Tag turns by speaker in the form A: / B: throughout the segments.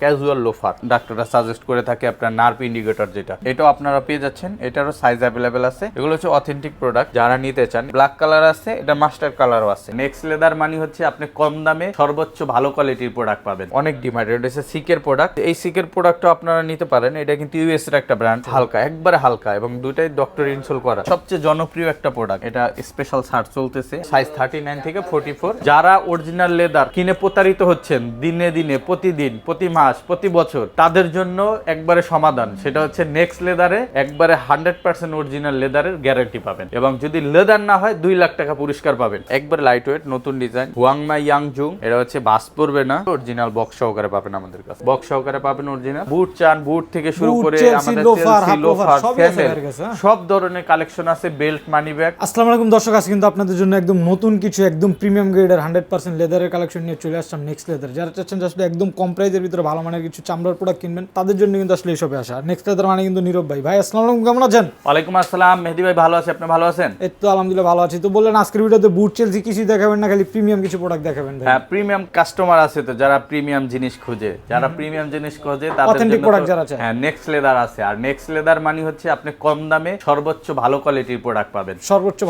A: Casual loafer ডাক্তাররা suggest করে থাকে আপনার নার্ভ ইন্ডিকেটর যেটা, এটাও আপনারা পেয়ে যাচ্ছেন। এটারও সাইজ অ্যাভেলেবেল আছে। এগুলো হচ্ছে অথেন্টিক প্রোডাক্ট, যারা নিতে চান। ব্ল্যাক কালার আছে, এটা মাস্টার কালারও আছে। নেক্সট লেদার মানে হচ্ছে আপনি কম দামে সর্বোচ্চ ভালো কোয়ালিটির প্রোডাক্ট পাবেন। অনেক ডিমান্ড। এটা হচ্ছে সিকের প্রোডাক্ট। এই সিকের প্রোডাক্টও আপনারা নিতে পারেন। এটা কিন্তু ইউএস এর একটা ব্র্যান্ড, হালকা, একবারে হালকা, এবং দুইটাই ডক্টর ইনসোল করা। সবচেয়ে জনপ্রিয় একটা প্রোডাক্ট। এটা স্পেশাল ছাড় চলতেছে, সাইজ 39 থেকে 44। যারা অরিজিনাল লেদার কিনে প্রতারিত হচ্ছেন দিনে দিনে, প্রতিদিন, প্রতি মাস, প্রতি বছর, তাদের জন্য একবারে সমাধান। সেটা হচ্ছে নেক্সট লেদারে একবারে 100% অরিজিনাল লেদারের গ্যারান্টি পাবেন, এবং যদি লেদার না হয় 2 লাখ টাকা পুরস্কার পাবেন। একবার লাইট ওয়েট, নতুন ডিজাইন, হুয়াংমা ইয়াংজুং। এটা হচ্ছে বাস পড়বে না, অরিজিনাল বক্স সহকারে পাবেন আমাদের কাছে। বক্স সহকারে পাবেন অরিজিনাল। বুট চান, বুট থেকে শুরু করে আমাদের লোফার, সব ধরনের কালেকশন আছে। Belt, money bag.
B: আসসালামু আলাইকুম দর্শক, আজকে কিন্তু আপনাদের জন্য একদম নতুন কিছু, একদম প্রিমিয়াম গ্রেডের 100% লেদারের কালেকশন নিয়ে চলে আসলাম। নেক্সট লেদার যারা চাচ্ছেন আসলে একদম কম প্রাইসের ভিতরে ভালো মানের কিছু চামড়ার প্রোডাক্ট কিনবেন, তাদের জন্য কিন্তু আসলে এইসবে আসা। নেক্সট লেদার মানে কিন্তু নীরব ভাই। ভাই আসসালামু আলাইকুম, কেমন আছেন?
A: ওয়ালাইকুম আসসালাম মেহেদি ভাই, ভালো আছি। আপনি ভালো আছেন?
B: এই তো আলহামদুলিল্লাহ ভালো আছি। তো বললেন আজকের ভিডিওতে বুট চেলসি কিছু দেখাবেন না, খালি প্রিমিয়াম কিছু প্রোডাক্ট দেখাবেন ভাই?
A: হ্যাঁ, প্রিমিয়াম কাস্টমার আছে তো, যারা প্রিমিয়াম জিনিস খোঁজে, যারা প্রিমিয়াম জিনিস খোঁজে তাদের
B: অথেন্টিক প্রোডাক্ট যারা চায়।
A: হ্যাঁ, নেক্সট লেদার আছে। আর নেক্সট লেদার মানে হচ্ছে আপনি কম দামে সর্বোচ্চ ভালো কোয়ালিটির প্রোডাক্ট পাবেন।
B: সর্বোচ্চ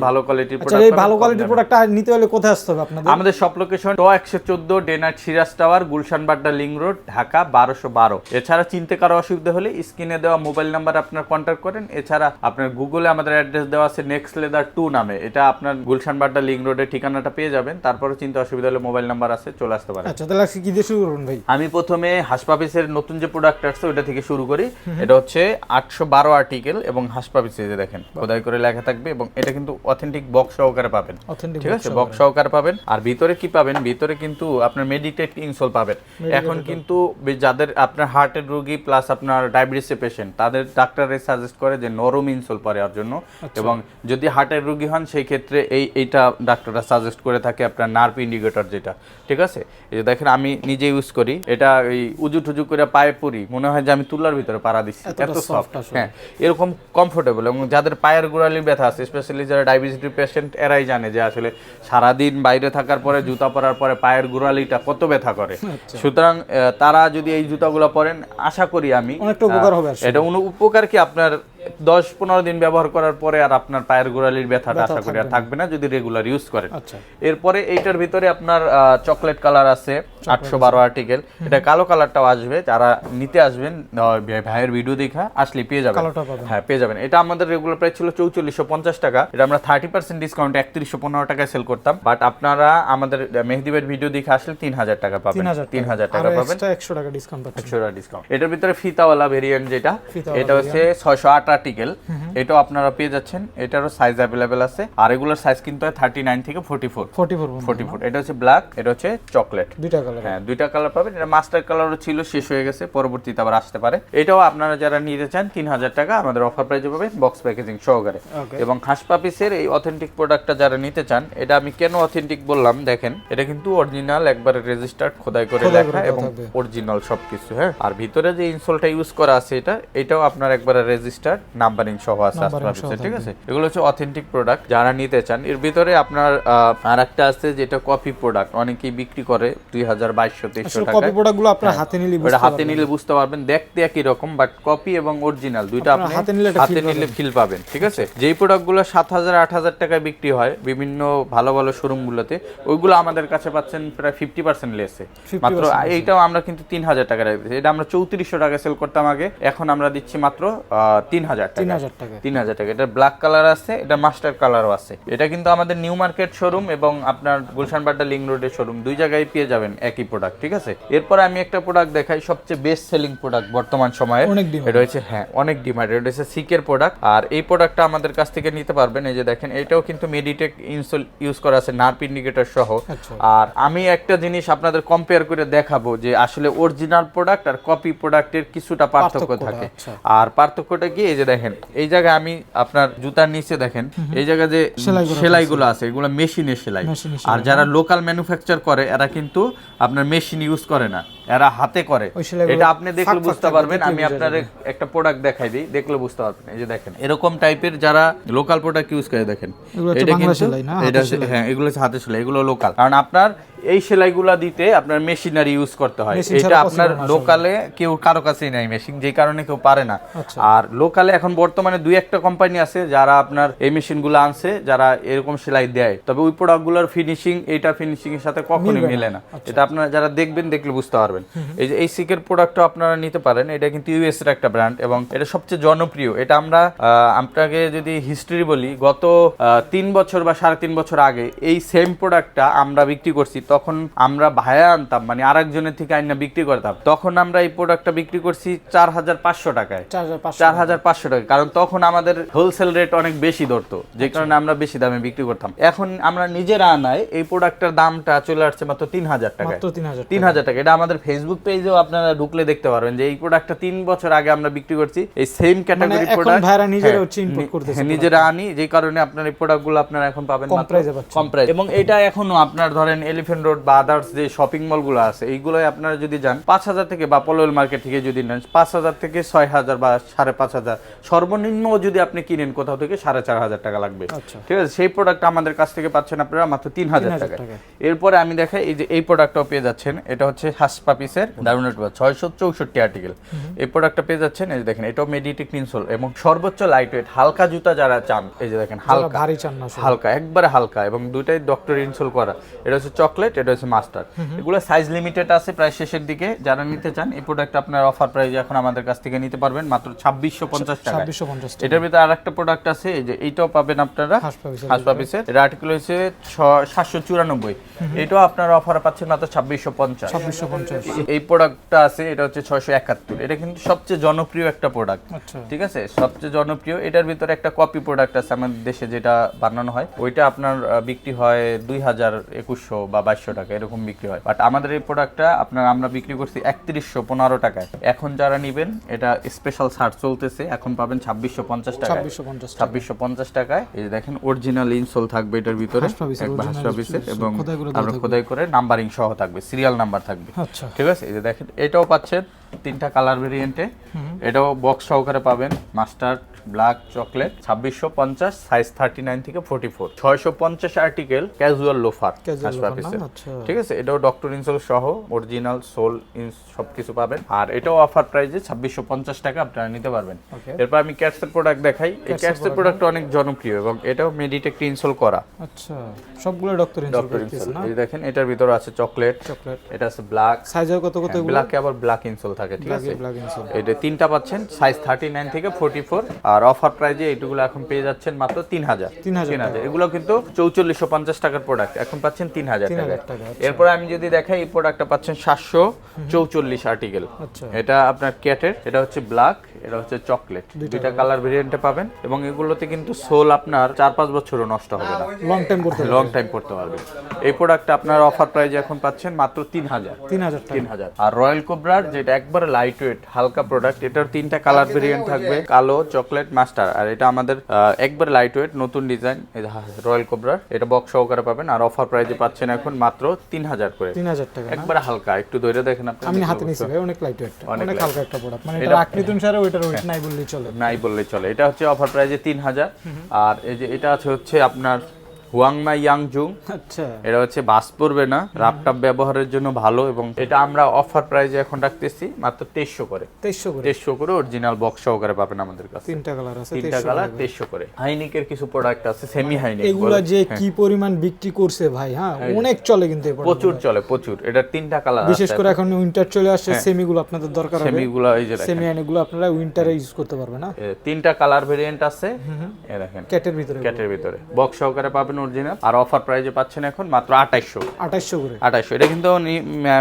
B: ভালো
A: কোয়ালিটির
B: প্রোডাক্ট। এই ভালো কোয়ালিটির প্রোডাক্টটা নিতে হলে কোথায় আসতে হবে আপনাদের?
A: আমাদের সব লোকেশন 114 ডেনার্ট Siraj tower, Gulshan Badda link road, Dhaka 1212। এছাড়া চিনতে কারো অসুবিধা হলে স্ক্রিনে দেওয়া মোবাইল নাম্বার আপনার কন্ট্যাক্ট করেন। এছাড়া আপনার গুগলে আমাদের অ্যাড্রেস দেওয়া আছে নেক্সট লেদার 2 নামে। এটা আপনার গুলশান বাড্ডা লিংক রোডের ঠিকানাটা পেয়ে যাবেন। তারপরে চিনতে অসুবিধা হলে মোবাইল নাম্বার আছে, চলে আসতে পারেন।
B: আচ্ছা, তাহলে আজকে কি দিয়ে শুরু করুন ভাই?
A: আমি প্রথমে হাসপাপিসের নতুন যে প্রোডাক্ট আসছে ওটা থেকে শুরু করি। এটা হচ্ছে 812 আর্টিকেল, এবং হাসপাপিসে যে দেখেন খোদাই করে লেখা থাকবে, এবং এটা কিন্তু অথেন্টিক বক্স সহকারে পাবেন। ঠিক আছে, বক্স সহকারে পাবেন। আর ভিতরে কি পাবেন? ভিতরে কিন্তু আপনার মেডিটেট ইনসোল পাবেন। এখন কিন্তু যাদের আপনার হার্টের রোগী প্লাস আপনার ডায়াবেটিসের পেশেন্ট, তাদের ডাক্তাররা সাজেস্ট করে যে নরম ইনসোল পরার জন্য। এবং যদি হার্টের রোগী হন সেই ক্ষেত্রে এইটা ডাক্তাররা সাজেস্ট করে থাকে আপনার নার্ভ ইন্ডিকেটর যেটা। ঠিক আছে, এই যে দেখেন আমি নিজে ইউজ করি এটা। এই উজু টুজু করে পায়ে পরি, মনে হয় যে আমি তুলার ভিতরে পাড়া দিচ্ছি, এত সফট। হ্যাঁ, এরকম কমফোর্টেবল। এবং যাদের পায়ের গোড়ালির ব্যথা আছে, স্পেশালি যারা ডায়াবেটিস পেশেন্ট, এরাই জানে যে আসলে সারাদিন বাইরে থাকার পরে জুতা পরার পরে পায়ের গোড়ালিটা কত ব্যথা করে। সুতরাং তারা যদি এই জুতাগুলো পরেন, আশা করি আমি
B: অনেকটা উপকার হবে।
A: এটা উপকার কি, আপনার 10-15 দিন ব্যবহার করার পরে আর আপনার পায়ের গোড়ালির ব্যথাটা আশা করি আর থাকবে না, যদি রেগুলার ইউজ করেন। এরপরে এইটার ভিতরে আপনার চকলেট কালার আছে 812 আর্টিকেল। এটা কালো কালারটাও আসবে। যারা নিতে আসবেন ভাইয়ের ভিডিও দেখা আসলে পেয়ে যাবেন। হ্যাঁ, পেয়ে যাবেন। এটা আমাদের রেগুলার প্রাইস ছিল 4450 টাকা। এটা আমরা 30% ডিসকাউন্ট 3115 টাকায় সেল করতাম। বাট আপনারা আমাদের মেহেদি ভাইয়ের ভিডিও দেখে আসলে 3000 টাকা পাবেন। 3000 টাকা পাবেন,
B: 100 টাকা ডিসকাউন্ট পাচ্ছেন।
A: 100 টাকা ডিসকাউন্ট। এটার ভিতরে ফিতাওয়ালা ভেরিয়েন্ট যেটা, এটা হচ্ছে 608 আর্টিকেল। এটাও আপনারা পেয়ে যাচ্ছেন। এটারও সাইজ অ্যাভেলেবেল আছে। আর রেগুলার সাইজ কিন্তু 39 থেকে 44। এটা হচ্ছে ব্ল্যাক, এটা হচ্ছে চকলেট।
B: দুইটা কালার।
A: হ্যাঁ, দুইটা কালার পাবেন। এটা মাস্টার কালারও ছিল, শেষ হয়ে গেছে, পরবর্তীতে আবার আসতে পারে। এটাও আপনারা যারা নিতে চান 3000 টাকা আমাদের অফার প্রাইসে পাবেন, বক্স প্যাকেজিং সহকারে। এবং হাসপাপিসের এই অথেন্টিক প্রোডাক্টটা যারা নিতে চান, এটা আমি কেন অথেন্টিক বললাম দেখেন, এটা কিন্তু অরিজিনাল, একবারে রেজিস্টার্ড, খোদাই করে লেখা, এবং অরিজিনাল সবকিছু। হ্যাঁ, আর ভিতরে যে ইনসোলটা ইউজ করা আছে এটাও আপনার একবারে রেজিস্টার্ড, নাম্বারিং সহ আছে হাসপাপিসে। ঠিক আছে, এগুলো হচ্ছে অথেন্টিক প্রোডাক্ট যারা নিতে চান। এর ভিতরে আপনার আরেকটা আছে যেটা কপি প্রোডাক্ট, অনেকেই বিক্রি করে 2200-2300 টাকা।
B: কপি প্রোডাক্টগুলো আপনি হাতে নিলে
A: বুঝতে পারবেন, দেখতে একই রকম, বাট কপি এবং অরিজিনাল দুইটা আপনি হাতে নিলে ফিল পাবেন। ঠিক আছে, যেই প্রোডাক্টগুলো 7000-8000 টাকায় বিক্রি হয় বিভিন্ন ভালো ভালো শোরুমগুলোতে, ওইগুলো আমাদের কাছে পাচ্ছেন প্রায় 50% লেসে মাত্র। এইটাও আমরা কিন্তু 3000 টাকা রাখছি। এটা আমরা 3400 টাকা সেল করতাম আগে, এখন আমরা দিচ্ছি মাত্র 3000 টাকা। 3000 টাকা। এটা ব্ল্যাক কালার আছে, এটা মাস্টার কালারও আছে। এটা কিন্তু আমাদের নিউ মার্কেট শোরুম এবং আপনার গুলশান বাড্ডা লিংক রোডের শোরুম, দুই জায়গায় পেয়ে যাবেন একই প্রোডাক্ট। ঠিক আছে, এরপর আমি একটা প্রোডাক্ট দেখাই, সবচেয়ে বেস্ট সেলিং প্রোডাক্ট বর্তমান সময়ে। এটা হচ্ছে, হ্যাঁ, অনেক ডিমান্ড। এটা হচ্ছে সিকের প্রোডাক্ট। আর এই প্রোডাক্টটা আমাদের কাছ থেকে নিতে পারবেন। এই যে দেখেন, এটাও কিন্তু মেডিটেক ইনসোল ইউজ করা আছে, নার্ভ ইন্ডিকেটর সহ। আর আমি একটা জিনিস আপনাদের কম্পেয়ার করে দেখাবো যে আসলে অরিজিনাল প্রোডাক্ট আর কপি প্রোডাক্টের কিছুটা পার্থক্য থাকে। আর পার্থক্যটা কি, এই যে দেখেন, এই জায়গায় আমি আপনার জুতার নিচে দেখেন, এই জায়গায় যে সেলাইগুলো আছে, এগুলো মেশিনের সেলাই। আর যারা লোকাল ম্যানুফ্যাকচার করে এরা কিন্তু আপনার মেশিন ইউজ করে না, এরা হাতে করে,
B: ওই সেলাইগুলো
A: এটা আপনি দেখলে
B: ফাঁক
A: বুঝতে
B: থাকবে,
A: পারবেন।
B: দেখলে
A: আমি
B: বোঝা
A: আপনার
B: যাবে।
A: একটা প্রোডাক্ট দেখাই দিই, দেখলে বুঝতে পারবেন। এই যে দেখেন এরকম টাইপের যারা লোকাল প্রোডাক্ট ইউজ করে, দেখেন
B: এগুলো হচ্ছে
A: এটা
B: বাংলা
A: কিন্তু
B: সেলাই না,
A: এটা
B: হাতের সেলাই?
A: হ্যাঁ এগুলো হচ্ছে হাতে সেলাই, এগুলো লোকাল। কারণ আপনার এই সেলাইগুলো দিতে আপনার মেশিনারি ইউজ করতে হয়,
B: মেশিন
A: এটা
B: ছাড়া
A: আপনার
B: possible না আসলে।
A: লোকালে কেউ কারো কাছেই নাই মেশিন, যে কারণে কেউ পারে না।
B: আচ্ছা।
A: আর লোকালে এখন বর্তমানে দুই একটা কোম্পানি আছে যারা আপনার এই মেশিনগুলো আনছে, যারা এরকম সেলাই দেয়, তবে ওই প্রোডাক্টগুলোর ফিনিশিং এইটা ফিনিশিং এর সাথে কখনোই মিলে না। এটা আপনারা যারা দেখবেন দেখলে বুঝতে পারবেন। এই যে এই সিকের প্রোডাক্টটা আপনারা নিতে পারেন, এটা কিন্তু ইউএস এর একটা ব্র্যান্ড এবং এটা সবচেয়ে জনপ্রিয়। এটা আমরা আপনাকে যদি হিস্ট্রি বলি, গত 3 বছর বা 3.5 বছর আগে এই সেম প্রোডাক্টটা আমরা বিক্রি করছি, তখন আমরা ভায়া আনতাম, মানে আরেকজনের থেকে আইনা বিক্রি করতাম, তখন আমরা এই প্রোডাক্টটা বিক্রি করছি 4,500 টাকায়। 4,500 টাকা, কারণ তখন আমাদের হোলসেল রেট অনেক বেশি ধরতো, যে কারণে আমরা বেশি দামে বিক্রি করতাম। এখন আমরা নিজেরা আনায় এই প্রোডাক্টের দামটা চলে আসছে মাত্র 3,000 টাকায়।
B: মাত্র 3,000
A: 3,000 টাকা। এটা আমাদের ফেসবুক পেজেও আপনারা ঢুকলে দেখতে পারবেন যে এই প্রোডাক্টটা 3 বছর আগে আমরা বিক্রি করছি, এই সেম ক্যাটাগরি
B: এখন
A: প্রোডাক্ট
B: ভাইরা নিজেরা হচ্ছে import করতেছে
A: নিজেরা আনি, যে কারণে আপনার এই প্রোডাক্টগুলো আপনারা এখন পাবেন
B: কম
A: মাত্র
B: প্রাইসে পাচ্ছেন।
A: কম প্রাইস। এবং এটা এখনো আপনার ধরেন এলিফ্যান্ট রোড বা আদার্স যে শপিং মলগুলো আছে, এইগুলোয় আপনারা যদি যান 5,000 থেকে বা পলোয়েল মার্কেট থেকে যদি নেন 5,000 থেকে 6,000 বা 5,500, সর্বনিম্ন যদি আপনি কিনেন কোথাও থেকে 4,500 টাকা লাগবে।
B: আচ্ছা।
A: ঠিক আছে, সেই প্রোডাক্ট আমাদের কাছ থেকে পাচ্ছেন আপনারা মাত্র 3,000 টাকা। এরপরে আমি দেখাই, এই যে এই প্রোডাক্টটাও পেয়ে যাচ্ছেন, এটা হচ্ছে হাসপা পিসের দারুণ 664 আর্টিকেল। এই প্রোডাক্টটা পেয়ে যাচ্ছেন, এই যে দেখেন এটাও মেডিটেক ইনসোল এবং সর্বোচ্চ লাইট ওয়েট হালকা জুতা যারা চান, এই যে দেখেন হালকা
B: ভারী চান না আসলে।
A: হালকা, একবারে হালকা, এবং দুইটাই ডক্টর ইনসোল করা। এটা হচ্ছে চকলেট, এটা হচ্ছে মাস্টার। এগুলো সাইজ লিমিটেড আছে, প্রায় শেষের দিকে। যারা নিতে চান এই প্রোডাক্ট আপনার অফার প্রাইস এখন আমাদের কাছ থেকে নিতে পারবেন মাত্র 2,650 টাকা।
B: 2,650 টাকা।
A: এটার ভিতরে আরেকটা প্রোডাক্ট আছে, এই যে এইটাও পাবেন আপনারা হাসপা পিসের। এটা আর্টিকেল হচ্ছে 794, এটাও আপনারা অফারে পাচ্ছেন মাত্র 2,650।
B: 2,650।
A: এই প্রোডাক্টটা আছে, এটা হচ্ছে 671। এটা কিন্তু সবচেয়ে জনপ্রিয় একটা প্রোডাক্ট।
B: আচ্ছা।
A: ঠিক আছে, সবচেয়ে জনপ্রিয়। এটার ভিতরে একটা কপি প্রোডাক্ট আছে আমাদের দেশে যেটা বানানো হয়, ওইটা আপনার বিক্রি হয় 2,000, 2,100 বা 2,200 টাকা এরকম বিক্রি হয়। বাট আমাদের এই প্রোডাক্টটা আপনার আমরা বিক্রি করছি 3,115 টাকায়। এখন যারা নিবেন, এটা স্পেশাল ছাড় চলতেছে, এখন পাবেন 2,650 টাকায়। 2,650 টাকায়। এই যে দেখেন অরিজিনাল ইনসোল থাকবে এটার ভিতরে, একবার হাসপা পিসের, এবং আমরা খোদাই করে নাম্বারিং সহ থাকবে, সিরিয়াল নাম্বার থাকবে।
B: আচ্ছা।
A: ঠিক আছে, এই যে দেখেন এটাও পাচ্ছেন 3টা কালার ভেরিয়েন্টে। এটাও বক্স সহকারে পাবেন, মাস্টার্ড, ব্ল্যাক, চকলেট। 2,650, সাইজ 39 থেকে 44। 650 আর্টিকেল ক্যাজুয়াল লোফার হাসপা পিসের। ঠিক আছে, এটাও ডক্টর ইনসোল সহ অরিজিনাল সোল সবকিছু পাবেন। আর এটাও অফার প্রাইসে 2,650 টাকা আপনারা নিতে পারবেন। এরপর আমি ক্যাটসের প্রোডাক্ট দেখাই। এই ক্যাটসের প্রোডাক্ট অনেক জনপ্রিয় এবং এটাও মেডিটেক ইনসোল করা।
B: আচ্ছা, সবগুলো ডক্টর ইনসোল না?
A: এই দেখেন এটার ভিতরে আছে চকলেট, এটা আছে ব্ল্যাক।
B: সাইজ কত কত এগুলো?
A: ব্ল্যাকে আবার ব্ল্যাক ইনসোল থাকে। ঠিক আছে,
B: ব্ল্যাক ইনসোল।
A: এটা 3টা পাচ্ছেন, সাইজ 39 থেকে 44। আর অফার প্রাইজে এইগুলো এখন পেয়ে যাচ্ছেন মাত্র 3,000। এগুলো কিন্তু 4,450 টাকার প্রোডাক্ট, এখন পাচ্ছেন 3,000 টাকা। এরপর আমি যদি দেখাই, এই প্রোডাক্টটা পাচ্ছেন 744 আর্টিকেল। এটা আপনার ক্যাটের, এটা হচ্ছে ব্ল্যাক, এটা হচ্ছে চকলেট। দুইটা কালার ভেরিয়েন্টে পাবেন এবং এগুলোতে কিন্তু সোল আপনার 4-5 বছরও নষ্ট হবে না, লং টাইম পড়তে পারবে। এই প্রোডাক্টটা আপনার অফার প্রাইজে এখন পাচ্ছেন মাত্র 3,000। আর রয়্যাল কোবরার যেটা একবারে লাইট ওয়েট হালকা প্রোডাক্ট, এটার 3টা কালার ভেরিয়েন্ট থাকবে, কালো, চকলেট, মাস্টার। আর এটা আমাদের একবারে লাইট ওয়েট নতুন ডিজাইন, রয়্যাল কোবরার। এটা বক্স সহকারে পাবেন আর অফার প্রাইজে পাচ্ছেন এখন মাত্র 3,000 করে।
B: 3,000 টাকা,
A: একবারে হালকা। একটু ধরে দেখেন আপনি,
B: আমি হাতে নিছি ভাই, অনেক লাইট ওয়েট, অনেক হালকা একটা প্রোডাক্ট। মানে এটা আকৃতি অনুসারে ওইটার ওয়েট নাই বললেই চলে। এটা হচ্ছে অফার প্রাইজে 3,000। আর এই যে এটা হচ্ছে আপনার হুয়াংমা ইয়াংজুং। আচ্ছা,
A: এটা হচ্ছে বাস পড়বে না, ল্যাপটপ ব্যবহারের জন্য ভালো, এবং এটা আমরা অফার প্রাইজে এখন রাখতেছি মাত্র 2,300 করে। 2,300 করে অরিজিনাল বক্স সহকারে পাবেন আমাদের কাছে।
B: 3টা কালার আছে,
A: 3টা কালার 2,300 করে। হাইনিকের কিছু প্রোডাক্ট আছে, সেমি হাইনিক।
B: এগুলা যে কি পরিমাণ বিক্রি করছে ভাই, হ্যাঁ অনেক চলে কিন্তু এই প্রোডাক্ট,
A: প্রচুর চলে, প্রচুর। এটা 3টা কালার আছে,
B: বিশেষ করে এখন উইন্টার চলে আসছে, সেমিগুলো আপনাদের দরকার হবে।
A: সেমিগুলো এই যে
B: সেমি হাইনিকগুলো আপনারা উইন্টারে ইউজ করতে পারবেন না।
A: 3টা কালার ভেরিয়েন্ট আছে, এই দেখেন
B: ক্যাটের ভিতরে
A: বক্স সহকারে পাবেন অরিজিনাল। আর অফার প্রাইজে পাচ্ছেন এখন মাত্র 2,800 করে। 2,800। এটা কিন্তু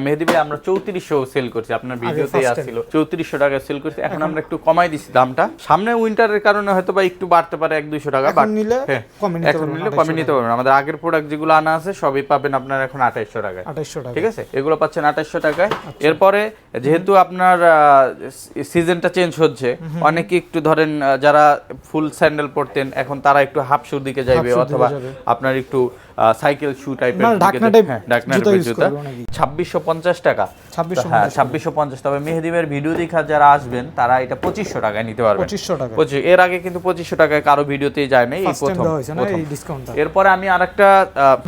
A: মেহেদী ভাই আমরা 3,400 সেল করছি, আপনার ভিডিওতেই আসছিল 3,400 টাকা সেল করছি। এখন আমরা একটু কমাই দিছি দামটা, সামনে উইন্টারের কারণে হয়তো বা একটু বাড়তে পারে 100-200 টাকা, বাট
B: নিলে কমে
A: নিতে পারবেন। আমাদের আগের প্রোডাক্ট যেগুলো আনা আছে সবই পাবেন আপনার এখন 2,800 টাকায়। ঠিক আছে, এগুলো পাচ্ছেন 2,800 টাকায়। এরপরে যেহেতু আপনার সিজনটা চেঞ্জ হচ্ছে, অনেকে একটু ধরেন যারা ফুল স্যান্ডেল পরতেন, এখন তারা একটু হাফ শুর দিকে যাইবে, অথবা আপনার একটু সাইকেল শু টাইপের
B: মানে ঢাকনা টাইপ
A: ঢাকনা
B: জুতা
A: টাইপের
B: use
A: জুতা
B: করবে অনেকেই।
A: 2650 টাকা।
B: 2650
A: হ্যাঁ 2650। তবে মেহেদী ভাইয়ের ভিডিও দেখা যারা আসবেন তারা এটা 2500 টাকায় নিতে পারবেন।
B: 2500 টাকা
A: 25 এর আগে কিন্তু 2500 টাকায় কারো ভিডিওতেই যায় নাই, এই
B: ফার্স্ট টাইম
A: প্রথম
B: দেওয়া হয়েছে না
A: প্রথম।
B: এই ডিসকাউন্টটা।
A: এরপরে আমি আরেকটা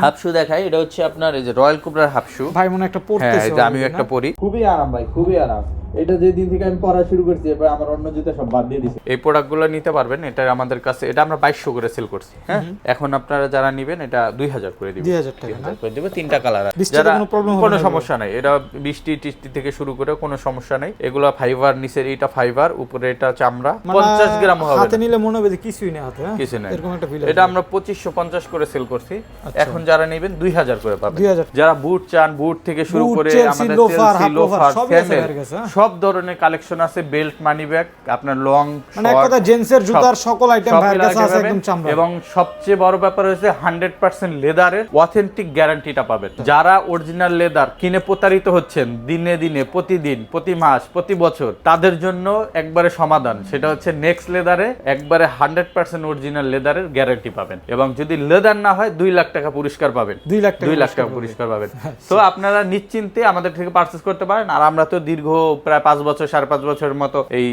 A: হাফ শু দেখাই, এটা হচ্ছে আপনার এই যে রয়্যাল কোবরার হাফ শু।
B: ভাই মনে একটা
A: হ্যাঁ
B: পড়তেছে
A: এটা আমিও একটা পরি, খুবই আরাম ভাই, খুবই আরাম। এটা যে দিন থেকে আমি পড়া শুরু করছি এবার আমার অন্য জুতা সব বাদ দিয়ে দিছি। এই প্রোডাক্টগুলো নিতে পারবেন, এটা আমাদের কাছে এটা আমরা 2200 করে সেল করছি। হ্যাঁ এখন আপনারা যারা নেবেন এটা 2000 করে দিবেন।
B: 2000 টাকা না
A: করে দিবে, তিনটা কালার।
B: বৃষ্টিতে
A: যারা
B: কোনো প্রবলেম হবে
A: কোনো
B: না?
A: সমস্যা নাই, এটা বৃষ্টি টিষ্টি থেকে শুরু করে কোনো সমস্যা নাই। এগুলো ফাইবার, নিচের এটা ফাইবার, উপরে এটা চামড়া। 50 গ্রাম হবে
B: হাতে
A: না।
B: নিলে মনে হবে যে কিছুই নেই হাতে, হ্যাঁ
A: কিছু নাই,
B: এরকম একটা ফিল
A: এটা আমরা 2550 করে সেল করছি। এখন যারা নেবেন 2000 করে পাবেন।
B: 2000
A: যারা বুট চান, বুট থেকে শুরু
B: বুট,
A: করে
B: চেলসি,
A: আমাদের
B: loafer,
A: Chelsea,
B: half loafer
A: loafer,
B: সবই আছে
A: স্যান্ডেল,
B: এর কাছে, হ্যাঁ?
A: সব ধরনের কালেকশন আছে। বেল্ট, মানি ব্যাগ, আপনার লং,
B: মানে এক কথা জেন্টসের জুতার সকল আইটেম ভাইয়ের কাছে আছে একদম চামড়া।
A: এবং সবচেয়ে বড় ব্যাপার হচ্ছে 100% লেদারের অথেন্টিক গ্যারান্টিটা পাবেন। যারা অরিজিনাল লেদার কিনে প্রতারিত হচ্ছেন দিনে দিনে, প্রতিদিন, প্রতি মাস, প্রতি বছর, তাদের জন্য একবারে সমাধান। সেটা হচ্ছে নেক্সট লেদারে একবারে 100% অরিজিনাল লেদারের গ্যারান্টি পাবেন। এবং যদি লেদার না হয় 2 লাখ টাকা পুরস্কার পাবেন।
B: 2 লাখ টাকা
A: 2 লাখ টাকা পুরস্কার পাবেন। তো আপনারা নিশ্চিন্তে আমাদের থেকে পারচেজ করতে পারেন। আর আমরা তো দীর্ঘ প্রায় 5 বছর 5.5 বছরের মতো এই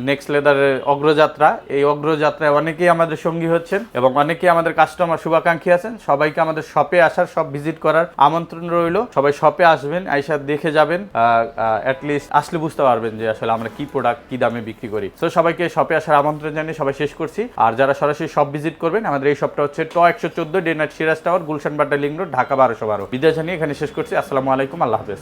A: নেক্সট লেদারের অগ্রযাত্রা, এই অগ্রযাত্রায় অনেকেই আমাদের সঙ্গী হচ্ছেন এবং অনেকেই আমাদের কাস্টমার, শুভাকাঙ্ক্ষী আছেন। সবাইকে আমাদের শপে আসার, সব ভিজিট করার আমন্ত্রণ রইল। সবাই শপে আসবেন, আইসা দেখে যাবেন, অ্যাটলিস্ট আসলে বুঝতে পারবেন যে আসলে আমরা কি প্রোডাক্ট কি দামে বিক্রি করি। তো সবাইকে শপে আসার আমন্ত্রণ জানিয়ে সবাই শেষ করছি। আর যারা সরাসরি শপ ভিজিট করবেন, আমাদের এই শপটা হচ্ছে 114 ডেনাট Siraj tower, Gulshan Badda link road, Dhaka 1212। বিদায় জানিয়ে এখানে শেষ করছি। আসসালামু আলাইকুম, আল্লাহ হাফেজ।